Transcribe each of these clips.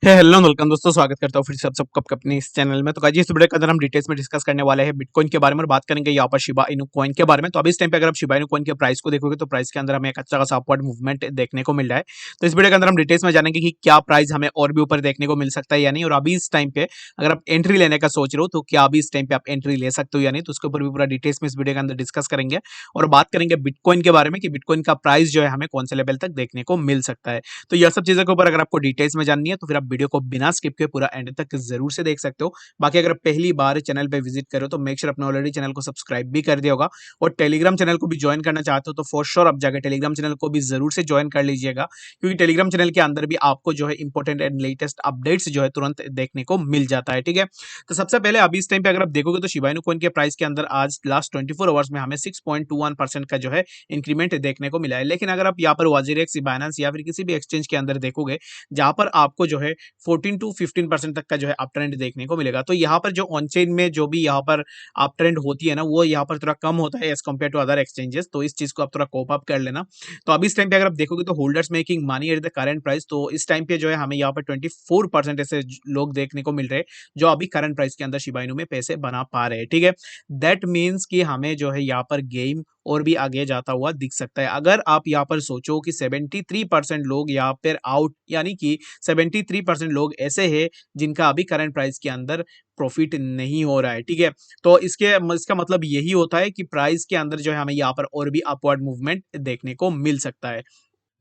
Hello welcome दोस्तों, स्वागत करता हूँ फिर से आप सबको अपने इस चैनल में। तो गाइस इस वीडियो के अंदर हम डिटेल्स में डिस्कस करने वाले हैं बिटकॉइन के बारे में और बात करेंगे यहाँ पर शिबा इनू कॉइन के बारे में। तो अभी इस टाइम पे अगर आप शिबा इनू कॉइन के प्राइस को देखोगे तो प्राइस के अंदर हमें एक अच्छा खासा अपवर्ड मूवमेंट देखने को मिल रहा है। तो इस वीडियो के अंदर हम डिटेल्स में जानेंगे कि क्या प्राइस हमें और भी ऊपर देखने को मिल सकता है या नहीं, और अभी इस टाइम पे अगर आप एंट्री लेने का सोच रहे हो तो क्या अभी इस टाइम पे आप एंट्री ले सकते हो या नहीं, तो उसके ऊपर भी पूरा डिटेल्स में इस वीडियो के अंदर डिस्कस करेंगे। और बात करेंगे बिटकॉइन के बारे में कि बिटकॉइन का प्राइस जो है हमें कौन से लेवल तक देखने को मिल सकता है। तो यह सब चीजों के ऊपर अगर आपको डिटेल्स में जाननी है तो फिर आप वीडियो को बिना स्किप के पूरा एंड तक जरूर से देख सकते हो। बाकी अगर पहली बार चैनल पे विजिट करो तो मेक श्योर अपने ऑलरेडी चैनल को सब्सक्राइब भी कर दिया होगा, और टेलीग्राम चैनल को भी ज्वाइन करना चाहते हो तो फॉर श्योर आप जाकर टेलीग्राम चैनल को भी जरूर से ज्वाइन कर लीजिएगा, क्योंकि टेलीग्राम चैनल के अंदर भी आपको जो है इंपॉर्टेंट एंड लेटेस्ट अपडेट्स जो है तुरंत देखने को मिल जाता है। ठीक है, तो सबसे पहले अभी इस टाइम पे अगर आप देखोगे तो शिबा इनू कॉइन के प्राइस के अंदर आज लास्ट 24 आवर्स में हमें 6.21% का जो है इंक्रीमेंट देखने को मिला है। लेकिन अगर आप यहाँ पर वाजीरेक्स, बाइनेंस या फिर किसी भी एक्सचेंज के अंदर देखोगे जहां पर आपको जो है 14 टू 15% तक का जो है अप ट्रेंड देखने को मिलेगा, तो यहाँ पर जो ऑन चेन में जो भी यहाँ पर अप ट्रेंड होती है ना, वो यहाँ पर थोड़ा कम होता है as compare to other exchanges. तो इस चीज को आप थोड़ा कोप अप कर लेना। तो अभी इस टाइम पे अगर आप देखोगे तो holders making money at the current price, तो इस टाइम पे जो है हमें यहाँ पर 24% ऐसे लोग देखने को मिल रहे हैं जो अभी करंट प्राइस के अंदर शिबा इनू में पैसे बना पा रहे हैं। ठीक है, दैट मीन्स कि हमें जो है यहाँ पर गेम और भी आगे जाता हुआ दिख सकता है। अगर आप यहाँ पर सोचो कि 73% लोग यहाँ पर आउट, यानी कि 73% लोग ऐसे हैं जिनका अभी करंट प्राइस के अंदर प्रॉफिट नहीं हो रहा है। ठीक है, तो इसका मतलब यही होता है कि प्राइस के अंदर जो है हमें यहाँ पर और भी अपवर्ड मूवमेंट देखने को मिल सकता है।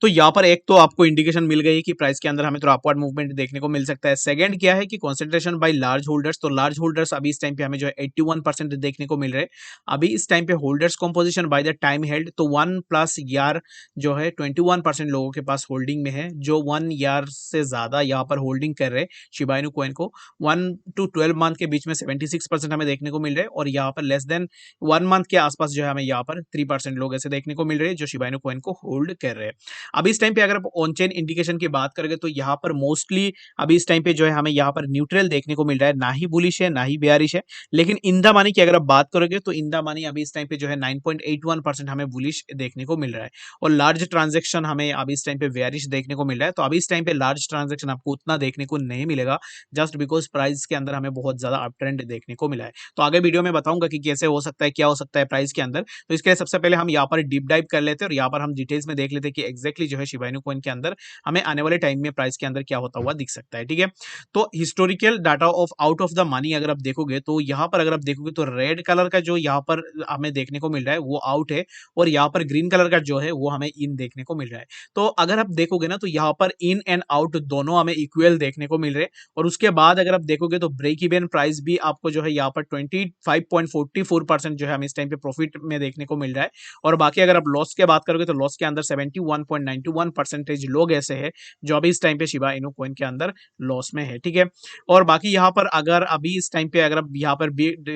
तो यहाँ पर एक तो आपको इंडिकेशन मिल गई कि प्राइस के अंदर हमें थोड़ा अपवर्ड मूवमेंट देखने को मिल सकता है। सेकंड क्या है कि कंसंट्रेशन बाय लार्ज होल्डर्स, तो लार्ज होल्डर्स अभी इस टाइम पे हमें जो है 81% देखने को मिल रहे हैं। अभी इस टाइम पे holders composition by the time held, तो 1+ ईयर जो है 21% लोगों के पास होल्डिंग में है, जो 1 ईयर से ज्यादा यहाँ पर होल्डिंग कर रहे हैं शिबा इनू कॉइन को। 1 to 12 मंथ के बीच में 76% हमें देखने को मिल रहे हैं, और यहाँ पर लेस देन 1 मंथ के आसपास जो है हमें यहाँ पर 3% लोग ऐसे देखने को मिल रहे हैं जो शिबा इनू कॉइन को होल्ड कर रहे हैं। अभी इस टाइम पे अगर आप ऑन चेन इंडिकेशन की बात करेंगे तो यहाँ पर मोस्टली अभी इस टाइम पे जो है हमें यहाँ पर न्यूट्रल देखने को मिल रहा है, ना ही बुलिश है ना ही बेयरिश है। लेकिन इन द मनी की अगर आप बात करोगे तो इन द मनी अभी इस टाइम पे जो है 9.81% हमें बुलिश देखने को मिल रहा है, और लार्ज ट्रांजेक्शन हमें अभी इस टाइम पे बेयरिश देखने को मिल रहा है। तो अभी इस टाइम पे लार्ज ट्रांजेक्शन आपको उतना देखने को नहीं मिलेगा, जस्ट बिकॉज प्राइस के अंदर हमें बहुत ज्यादा अप ट्रेंड देखने को मिला है। तो आगे वीडियो में बताऊंगा कि कैसे हो सकता है, क्या हो सकता है प्राइस के अंदर। तो इसके लिए सबसे पहले हम यहाँ पर डीप डाइव कर लेते हैं और यहाँ पर हम डिटेल्स में देख लेते हैं कि एग्जैक्टली जो है शिबा इनू कॉइन के अंदर हमें आने वाले टाइम में प्राइस के अंदर क्या होता हुआ दिख सकता है। ठीक है, तो historical data of out of the money अगर आप देखोगे तो यहाँ पर अगर आप देखोगे तो रेड कलर का जो यहाँ पर हमें देखने को मिल रहा है वो आउट है, और यहाँ पर ग्रीन कलर का जो है वो हमें इन देखने को मिल रहा है। तो अगर आप देखोगे ना तो यहाँ पर इन एंड आउट दोनों हमें इक्वल देखने को मिल रहे हैं। और उसके बाद अगर आप देखोगे तो ब्रेक इवन प्राइस भी आपको जो है यहाँ पर 25.44% जो है हमें इस टाइम पे प्रॉफिट में देखने को मिल रहा है। और बाकी अगर आप लॉस की बात करोगे तो लॉस के अंदर 71.91% लोग ऐसे हैं जो अभी इस टाइम पे शिबा इनू कॉइन के अंदर लॉस में है। ठीक है, और बाकी यहाँ पर अगर अभी इस टाइम पे अगर आप यहाँ पर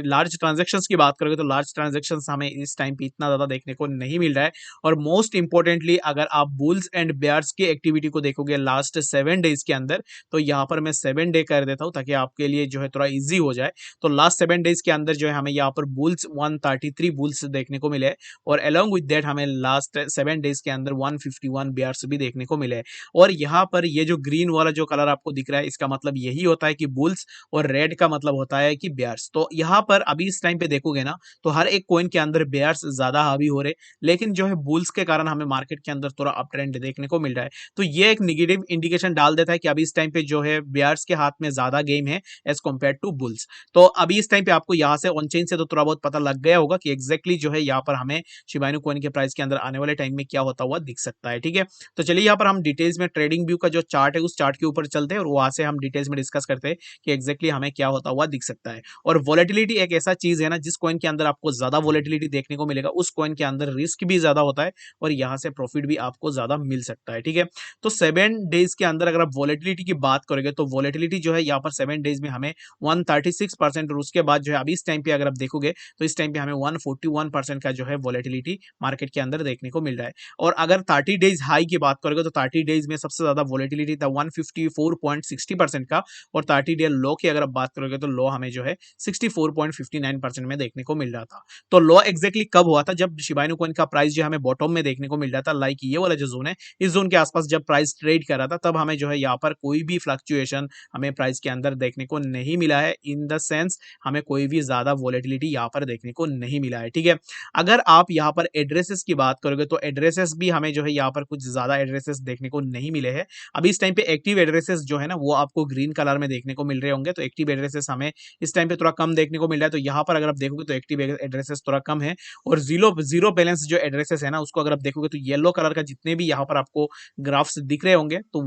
लार्ज ट्रांजेक्शन्स की बात करोगे तो लार्ज ट्रांजेक्शन्स हमें इस टाइम पे इतना ज्यादा देखने को नहीं मिल रहा है। और मोस्ट इंपॉर्टेंटली अगर आप बुल्स एंड बेयर्स की एक्टिविटी को देखोगे लास्ट 7 डेज के अंदर, तो यहाँ पर मैं 7 डे कर देता हूँ ताकि आपके लिए जो है थोड़ा इजी हो जाए। तो लास्ट 7 डेज के अंदर जो है हमें यहाँ पर बुल्स 133 बुल्स देखने को मिले, और अलोंग विद दैट हमें लास्ट 7 डेज के अंदर 151 बेयर्स भी देखने को मिले। और यहाँ पर ये जो ग्रीन वाला जो कलर आपको दिख रहा है इसका मतलब यही होता है कि बुल्स, और रेड का मतलब होता है कि बेयर्स। तो यहाँ पर अभी इस टाइम पे देखोगे ना तो हर एक कॉइन के अंदर बेयर्स ज्यादा हावी हो रहे, लेकिन जो है बुल्स के कारण हमें मार्केट के अंदर थोड़ा अप ट्रेंड देखने को मिल रहा है। तो ये एक निगेटिव इंडिकेशन डाल देता है कि अभी इस टाइम पे जो है बेयर्स के हाथ में ज्यादा गेम है एज कम्पेयर टू बुल्स। तो अभी इस टाइम पे आपको यहाँ से ऑन चेन से तो थोड़ा बहुत पता लग गया होगा कि एग्जैक्टली जो है यहाँ पर हमें शिबा इनू कॉइन के प्राइस के अंदर आने वाले टाइम में क्या होता हुआ दिख सकता है। ठीक है, तो चलिए यहाँ पर हम डिटेल्स में ट्रेडिंग व्यू का जो चार्ट है उस चार्ट के ऊपर चलते हैं और वहां से हम डिटेल्स में डिस्कस करते हैं कि एग्जैक्टली हमें क्या होता हुआ दिख सकता है। और वोलेटिलिटी एक ऐसा चीज है ना, जिस कॉइन के अंदर आपको ज्यादा वोलेटिलिटी देखने को मिलेगा उस कॉइन के अंदर रिस्क भी ज्यादा होता है, और यहाँ से प्रॉफिट भी आपको ज्यादा मिल सकता है। ठीक है, तो 7 डेज के अंदर अगर आप वोलेटिलिटी की बात करोगे तो वोलेटिलिटी जो है यहाँ पर 7 डेज में हमें 136%, और उसके बाद जो है अभी इस टाइम पे अगर आप देखोगे तो इस टाइम पे हमें 141% का जो है वोलेटिलिटी मार्केट के अंदर देखने को मिल रहा है। और अगर 30 डेज डेज हाई की बात करोगे तो 30 डेज में सबसे ज्यादा वॉलेटिलिटी था 154.60% का, और 30 डे लो की अगर आप बात करोगे तो लो हमें जो है 64.59% में देखने को मिल रहा था। तो लो एग्जैक्टली कब हुआ था? जब शिबा इनु कॉइन का प्राइस जो हमें बॉटम में देखने को मिल रहा था, लाइक ये वाला जो जोन है, इस जोन के आसपास जब प्राइस ट्रेड कर रहा था, तब हमें जो है यहाँ पर कोई भी फ्लक्चुएशन हमें प्राइस के अंदर देखने को नहीं मिला है। इन द सेंस हमें कोई भी ज्यादा वॉलेटिलिटी यहाँ पर देखने को नहीं मिला है, ठीक है। अगर आप यहाँ पर एड्रेसेस की बात करोगे तो एड्रेसेस भी हमें जो है यहाँ पर कुछ ज्यादा एड्रेसेस देखने को नहीं मिले हैं। अभी इस टाइम पे एक्टिव एड्रेसेस जो है ना वो आपको ग्रीन कलर में देखने को मिल रहे होंगे, तो एक्टिव एड्रेसेस हमें इस टाइम पे थोड़ा कम देखने को मिल रहा है। तो यहाँ पर अगर आप देखोगे तो एक्टिव एड्रेसेस थोड़ा कम है, और जीरो जीरो बैलेंस जो एड्रेसेस है ना उसको अगर आप देखोगे तो येलो कलर का जितने भी यहाँ पर आपको ग्राफ्स दिख रहे होंगे तो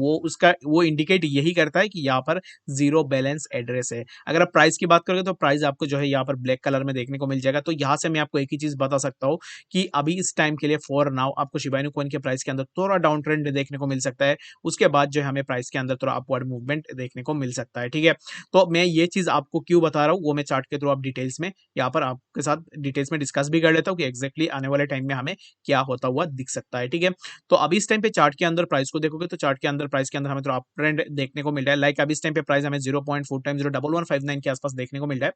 वो इंडिकेट यही करता है कि यहाँ पर जीरो बैलेंस एड्रेस है। अगर आप प्राइस की बात करोगे तो प्राइस आपको जो है यहाँ पर ब्लैक कलर में देखने को मिल जाएगा। तो यहाँ से मैं आपको एक ही चीज बता सकता हूँ कि अभी इस टाइम के लिए फॉर नाउ आपको शिबा इनु कॉइन के प्राइस के अंदर थोड़ा डाउन ट्रेंड देखने को मिल सकता है। उसके बाद जो है हमें प्राइस के अंदर थोड़ा अपवर्ड मूवमेंट देखने को मिल सकता है, ठीक है। तो मैं ये चीज आपको क्यों बता रहा हूँ वो मैं चार्ट के थ्रू आप डिटेल्स में यहाँ पर आपके साथ डिटेल्स में डिस्कस भी कर लेता हूँ कि एक्जैक्टली आने वाले टाइम में हमें क्या होता हुआ दिख सकता है, ठीक है। तो अभी इस टाइम पे चार्ट के अंदर प्राइस को देखोगे तो चार्ट के अंदर प्राइस के अंदर हमें थोड़ा अप ट्रेंड देखने को मिल रहा है। लाइक अभी इस टाइम पे प्राइस हमें 0.4 टाइम्स 01159 के आसपास देखने को मिल रहा है।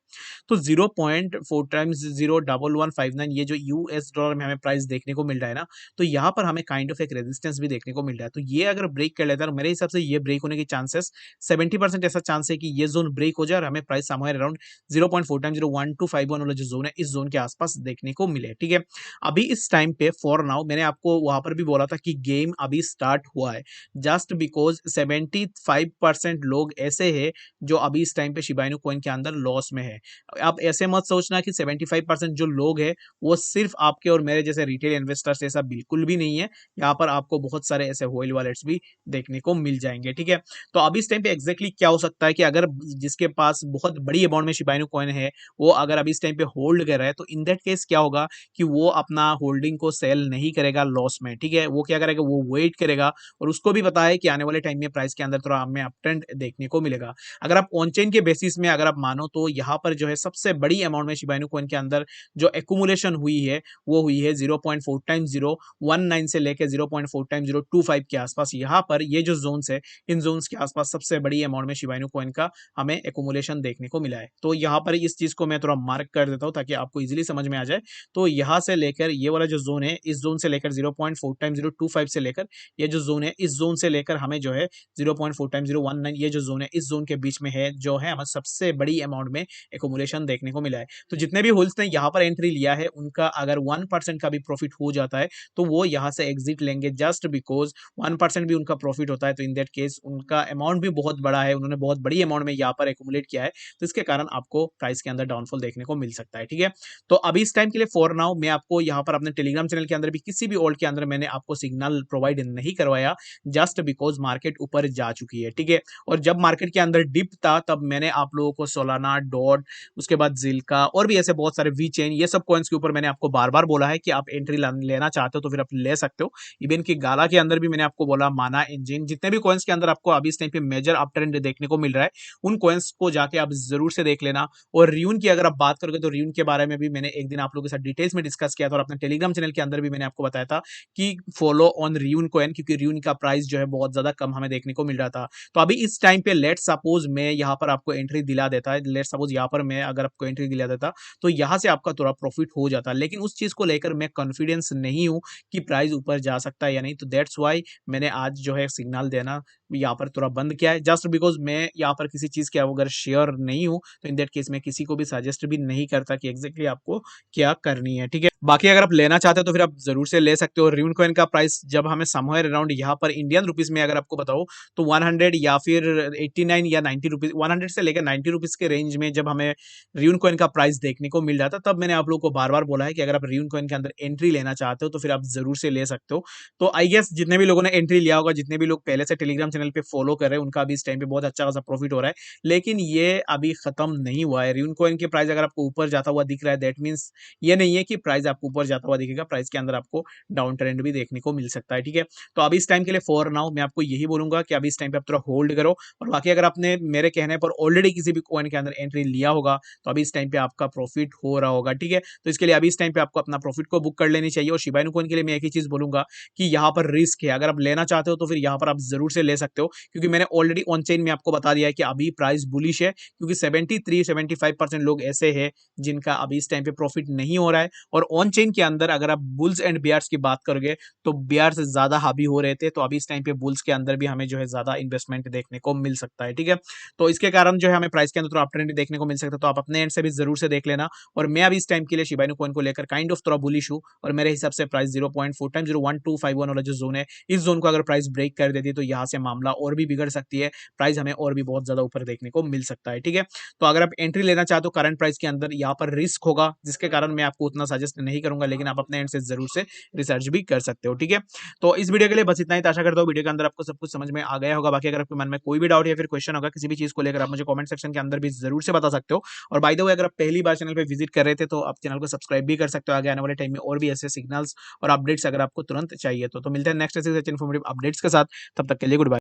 तो 0.4 टाइम्स 01159 ये जो यूएस डॉलर में हमें प्राइस देखने को मिल रहा है ना, तो यहाँ पर हमें काइंड ऑफ एक रेजिस्टेंस भी देखने को मिल रहा है। तो ये अगर ब्रेक कर लेता है तो मेरे हिसाब से ये ब्रेक होने की चांसेस 70% ऐसा चांस है कि ये जोन ब्रेक हो जाए और हमें प्राइस समवेयर अराउंड 0.4 टाइम 01251 वाला जो जोन है इस जोन के आसपास देखने को मिले, ठीक है। अभी इस टाइम पे फॉर नाउ मैंने आपको वहां पर भी बोला था कि गेम अभी स्टार्ट हुआ है, जस्ट बिकॉज 75% लोग ऐसे हैं जो अभी इस टाइम पे शिबा इनु कॉइन के अंदर लॉस में है। आप ऐसे मत सोचना कि 75% जो लोग हैं वो सिर्फ आपके और मेरे जैसे रिटेल इन्वेस्टर्स, ऐसा बिल्कुल भी नहीं है। यहाँ पर आपको बहुत सारे ऐसे व्हेल वॉलेट्स भी देखने को मिल जाएंगे, ठीक है। तो अभी इस टाइम पे एग्जैक्टली क्या हो सकता है कि अगर जिसके पास बहुत बड़ी अमाउंट में शिबा इनु कॉइन है वो अगर अभी इस टाइम पे होल्ड कर रहा है, तो इन दैट केस क्या होगा कि वो अपना होल्डिंग को सेल नहीं करेगा लॉस में, ठीक है। वो क्या करेगा, वो वेट करेगा, और उसको भी पता है कि आने वाले टाइम में प्राइस के अंदर थोड़ा हमें अप ट्रेंड देखने को मिलेगा। अगर आप ऑन चेन के बेसिस में अगर आप मानो तो यहाँ पर जो है सबसे बड़ी अमाउंट में शिबा इनु कॉइन के अंदर जो एक्यूमुलेशन हुई है वो हुई है 0.4 टाइम 019 से लेकर 0.4 टाइम 025 के आसपास। यहाँ पर ये जो जोन्स है इन जोन्स के आसपास सबसे बड़ी अमाउंट में शिबा इनु कॉइन का हमें एक्यूमुलेशन देखने को मिला है। तो यहाँ पर इस चीज को मैं थोड़ा मार्क कर देता हूँ ताकि आपको इजीली समझ में आ जाए। तो यहाँ से लेकर ये वाला जो जोन है इस जोन से लेकर 0.4 टाइम 025 से लेकर ये जो जोन है इस जोन से लेकर हमें जो है 0.4 टाइम 019 ये जो जोन है इस जोन के बीच में है जो है हमें सबसे बड़ी अमाउंट में एक्यूमुलेशन देखने को मिला है। तो जितने भी होल्स ने यहाँ पर एंट्री लिया है उनका अगर 1% का भी प्रॉफिट हो जाता है तो वो यहाँ से एग्जिट लेंगे, जस्ट बिकॉज 1% भी उनका प्रॉफिट होता है तो इन दैट केस उनका अमाउंट भी बहुत बड़ा है, उन्होंने बहुत बड़ी अमाउंट में यहाँ पर एक्यूमुलेट किया है, तो इसके कारण आपको प्राइस के अंदर डाउनफॉल देखने को मिल सकता है, ठीक है। तो अभी इस टाइम के लिए फॉर नाउ मैं आपको यहाँ पर अपने टेलीग्राम चैनल के अंदर भी किसी भी ऑल्ट के अंदर मैंने आपको सिग्नल प्रोवाइड नहीं करवाया, जस्ट बिकॉज मार्केट ऊपर जा चुकी है, ठीक है। और जब मार्केट के अंदर डिप था तब मैंने आप लोगों को सोलाना, डॉट, उसके बाद जिल्का और भी ऐसे बहुत सारे वी चेन ये सब कॉइन्स के ऊपर मैंने आपको बार बार बोला है कि आप एंट्री लेना चाहते हो तो फिर आप ले सकते हो। इवन की गाला के अंदर भी मैंने आपको बोला, माना, इंजिन, जितने भी कॉइन्स के अंदर आपको अभी इस टाइम पे मेजर अप ट्रेंड देखने को मिल रहा है उन कॉइन्स को जाके आप जरूर से देख लेना। और रियून की अगर आप बात करोगे तो रियून के बारे में भी मैंने एक दिन आप लोगों के साथ डिटेल्स में डिस्कस किया था और अपने टेलीग्राम चैनल के अंदर भी मैंने आपको बताया था कि फॉलो ऑन रियून कॉइन, क्योंकि रियून का प्राइस जो है बहुत ज्यादा कम हमें देखने को मिल रहा था। तो अभी इस टाइम पे लेट सपोज मैं यहाँ पर आपको एंट्री दिला देता है, लेट सपोज यहाँ पर मैं अगर आपको एंट्री दिला देता तो यहाँ से आपका थोड़ा प्रॉफिट हो जाता, लेकिन उस चीज को लेकर मैं कॉन्फिडेंस नहीं हूँ कि प्राइस ऊपर जा सकता है या नहीं। तो दैट्स वाई मैंने आज जो है सिग्नल देना यहाँ पर थोड़ा बंद किया है, जस्ट बिकॉज मैं यहाँ पर किसी चीज के अगर शेयर नहीं हूँ तो इन दैट केस में किसी को भी सजेस्ट भी नहीं करता कि एग्जैक्टली आपको क्या करनी है, ठीक है। बाकी अगर आप लेना चाहते हो तो फिर आप जरूर से ले सकते हो। रियून कॉइन का प्राइस जब हमें समवेयर अराउंड यहाँ पर इंडियन रुपीज में अगर आपको बताओ तो 100 या फिर 89 या 90 रुपीज, 100 से लेकर 90 रुपीज के रेंज में जब हमें रियून कॉइन का प्राइस देखने को मिल रहा था तब मैंने आप लोगों को बार बार बोला है कि अगर आप रियून कॉइन के अंदर एंट्री लेना चाहते हो तो फिर आप जरूर से ले सकते हो। तो आई गेस जितने भी लोगों ने एंट्री लिया होगा, जितने भी लोग पहले से टेलीग्राम चैनल पे फॉलो कर रहे हैं उनका अभी इस टाइम पे बहुत अच्छा खासा प्रॉफिट हो रहा है, लेकिन ये अभी खत्म नहीं हुआ है। रियून कॉइन के प्राइस अगर आपको ऊपर जाता हुआ दिख रहा है दैट मीन्स ये नहीं है कि प्राइस आपको ऊपर जाता हुआ दिखेगा, प्राइस के अंदर आपको डाउन ट्रेंड भी देखने को मिल सकता है, ठीक है। तो अभी इस टाइम के लिए फॉर नाउ मैं आपको यही बोलूंगा कि अभी इस टाइम पे आप थोड़ा होल्ड करो, और बाकी अगर आपने मेरे कहने पर ऑलरेडी किसी भी कॉइन के अंदर एंट्री लिया होगा तो अभी इस टाइम पे आपका प्रॉफिट हो रहा होगा, ठीक है। तो इसके लिए अभी इस टाइम पे आपको अपना प्रॉफिट को बुक कर लेनी चाहिए। और शिबा इनु कॉइन के लिए मैं एक ही चीज बोलूंगा कि कि यहाँ पर रिस्क है। अगर आप लेना चाहते हो तो फिर यहाँ पर आप जरूर से ले सकते हो, क्योंकि मैंने ऑलरेडी ऑन चेन में आपको बता दिया है कि अभी प्राइस बुलिश है, क्योंकि 73-75% लोग ऐसे हैं जिनका अभी इस टाइम पे प्रॉफिट नहीं हो रहा है। और ऑन चेन के अंदर अगर आप बुल्स एंड बियर्स की बात करोगे तो बियर्स ज्यादा हावी हो रहे थे, तो अभी इस टाइम पे बुल्स के अंदर भी हमें जो है ज्यादा इन्वेस्टमेंट देखने को मिल सकता है। ठीक है, तो इसके कारण जो है हमें प्राइस के अंदर थोड़ा अप ट्रेंड देखने को मिल सकता है, तो आप अपने एंड से भी जरूर से देख लेना। और मैं अभी इस टाइम के लिए शिबा इनु कॉइन को लेकर काइंड ऑफ थोड़ा बुलिश हूँ, और मेरे हिसाब से प्राइस 0.4 टाइम 01251 वाला जो जोन है, इस जोन को अगर प्राइस ब्रेक कर देती है तो यहाँ से मामला और भी बिगड़ सकती है, प्राइस हमें और भी बहुत ज्यादा ऊपर देखने को मिल सकता है। ठीक है, तो अगर आप एंट्री लेना चाहते हो करंट प्राइस के अंदर, यहाँ पर रिस्क होगा, जिसके कारण मैं आपको उतना सजेस्ट नहीं करूंगा, लेकिन आप अपने एंड से जरूर से रिसर्च भी कर सकते हो। ठीक है, तो इस वीडियो के लिए बस इतना ही। तो आशा करता हूँ वीडियो के अंदर आपको सब कुछ समझ में आ गया होगा। बाकी अगर आपके मन में कोई भी डाउट या फिर क्वेश्चन होगा किसी भी चीज को लेकर, आप मुझे कमेंट सेक्शन के अंदर भी जरूर से बता सकते हो। और बाय द वे, अगर आप पहली बार चैनल पे विजिट कर रहे थे तो आप चैनल को सब्सक्राइब भी कर सकते हो, आगे आने वाले टाइम में और भी ऐसे सिग्नल्स और अपडेट्स अगर आपको तुरंत चाहिए तो मिलते हैं नेक्स्ट ऐसे इन्फॉर्मेटिव अपडेट्स के साथ। तब तक के लिए गुड बाय।